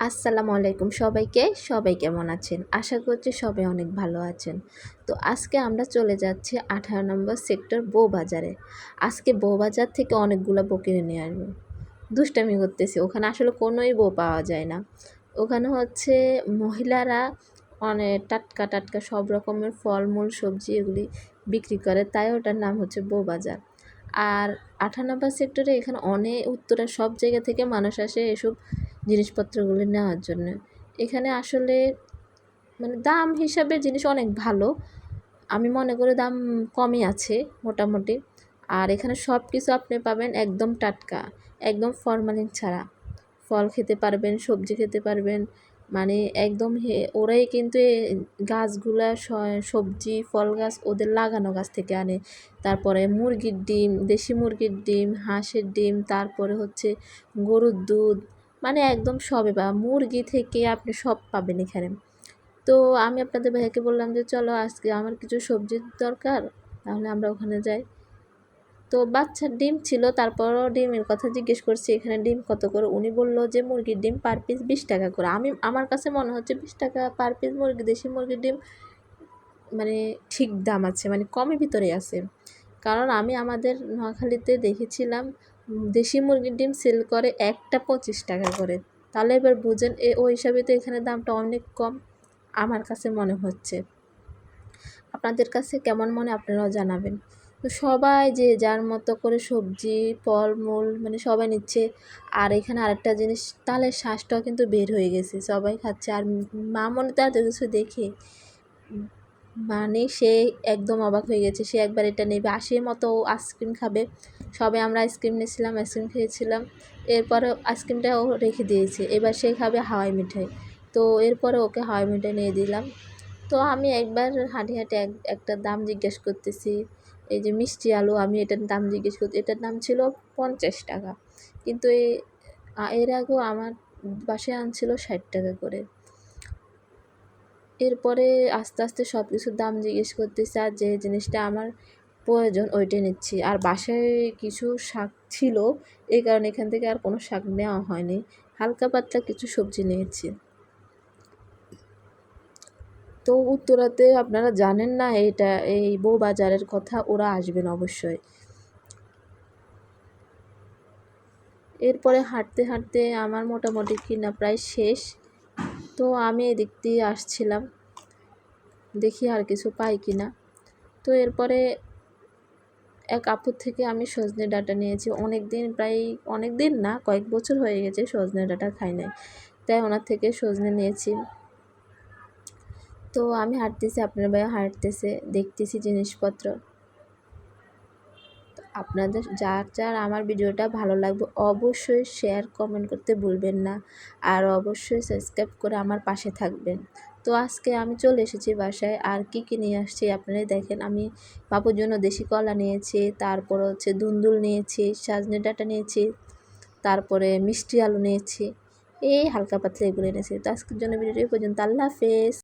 আসসালামু আলাইকুম সবাইকে। সবাই কেমন আছেন? আশা করছি সবাই অনেক ভালো আছেন। তো আজকে আমরা চলে যাচ্ছি 18 নম্বর সেক্টর বউবাজারে। আজকে বউবাজার থেকে অনেকগুলো বউ কিনে নিয়ে আসবো। দুষ্টামি করতেছি, ওখানে আসলে কোনোই বউ পাওয়া যায় না। ওখানে হচ্ছে মহিলারা অনেক টাটকা টাটকা সব রকমের ফলমূল সবজি এগুলি বিক্রি করে, তাই ওটার নাম হচ্ছে বউবাজার। আর 18 নম্বর সেক্টরে এখানে অনেক উত্তরের সব জায়গা থেকে মানুষ আসে এসব জিনিসপত্রগুলি নেওয়ার জন্য। এখানে আসলে মানে দাম হিসাবে জিনিস অনেক ভালো, আমি মনে করি দাম কমই আছে মোটামুটি। আর এখানে সব কিছু আপনি পাবেন একদম টাটকা, একদম ফরমালিন ছাড়া। ফল খেতে পারবেন, সবজি খেতে পারবেন, মানে একদম ওরাই কিন্তু গাছগুলা সবজি ফল গাছ ওদের লাগানো গাছ থেকে আনে। তারপরে মুরগির ডিম, দেশি মুরগির ডিম, হাঁসের ডিম, তারপরে হচ্ছে গরুর দুধ, মানে একদম সবে বা মুরগি থেকে আপনি সব পাবেন এখানে। তো আমি আপনাদের ভাইয়াকে বললাম যে চলো আজকে আমার কিছু সবজির দরকার, তাহলে আমরা ওখানে যাই। তো বাচ্চার ডিম ছিল, তারপরও ডিমের কথা জিজ্ঞেস করছি এখানে ডিম কত করে। উনি বললো যে মুরগির ডিম পার পিস 20 টাকা করে। আমার কাছে মনে হচ্ছে 20 টাকা পার পিস মুরগি, দেশি মুরগির ডিম মানে ঠিক দাম আছে, মানে কমের ভিতরে আছে। কারণ আমি আমাদের নোয়াখালীতে দেখেছিলাম দেশি মুরগির ডিম সেল করে একটা 25 টাকা করে। তাহলে এবার বুঝেন ওই হিসাবে তো এখানে দামটা অনেক কম আমার কাছে মনে হচ্ছে। আপনাদের কাছে কেমন মনে আপনারাও জানাবেন। তো সবাই যে যার মতো করে সবজি ফলমূল মানে সবাই নিচ্ছে। আর এখানে আরেকটা জিনিস, তালের শ্বাসটাও কিন্তু বের হয়ে গেছে, সবাই খাচ্ছে। আর মামনি তো এত কিছু দেখে মানে সে একদম অবাক হয়ে গেছে, সে একবার এটা নেবে, আসির মতো আইসক্রিম খাবে। সবাই আমরা আইসক্রিম নিয়েছিলাম, আইসক্রিম খেয়েছিলাম। এরপরে আইসক্রিমটা ও রেখে দিয়েছে, এবার সে খাবে হাওয়াই মিঠাই। তো এরপরে ওকে হাওয়াই মিঠাই নিয়ে দিলাম। তো আমি একবার হাঁটি হাঁটি একটা দাম জিজ্ঞেস করতেছি, এই যে মিষ্টি আলু, আমি এটার দাম জিজ্ঞেস করতে, এটার দাম ছিল 50 টাকা, কিন্তু এর আগেও আমার বাসায় আনছিল 60 টাকা করে। এরপরে আস্তে আস্তে সব কিছুর দাম জিজ্ঞেস করতেছি, আর যে জিনিসটা আমার প্রয়োজন ওইটাই নিচ্ছি। আর বাসায় কিছু শাক ছিল, এই কারণে এখান থেকে আর কোনো শাক নেওয়া হয়নি, হালকা পাতলা কিছু সবজি নিয়েছি। তো উত্তরাতে আপনারা জানেন না এই বউবাজারের কথা, ওরা আসবেন অবশ্যই। এরপরে হাঁটতে হাঁটতে আমার মোটামুটি কিনা প্রায় শেষ। তো আমি এদিক দিয়ে আসছিলাম, দেখি আর কিছু পাই কিনা। তো এরপরে এক আপুর থেকে আমি সজনে ডাঁটা নিয়েছি, প্রায় অনেক দিন না, কয়েক বছর হয়ে গেছে সজনে ডাঁটা খাই নাই, তাই ওনার থেকে সজনে নিয়েছি। তো আমি হাঁটতেছি, আপনার ভাইয়া হাঁটতেছে, দেখতেছি জিনিসপত্র। আপনাদের যার যার আমার ভিডিওটা ভালো লাগবে অবশ্যই শেয়ার কমেন্ট করতে ভুলবেন না, আর অবশ্যই সাবস্ক্রাইব করে আমার পাশে থাকবেন। তো আজকে আমি চলে এসেছি বাসায়, আর কি কি নিয়ে আসছি আপনারাই দেখেন। আমি বাবুর জন্য দেশি কলা নিয়েছি, তারপর হচ্ছে ধুন্দুল নিয়েছি, সজনে ডাঁটা নিয়েছি, তারপরে মিষ্টি আলু নিয়েছি, এই হালকা পাতলা এগুলো এনেছি। তো আজকের জন্য ভিডিওটি পর্যন্ত, আল্লাহ হাফেজ।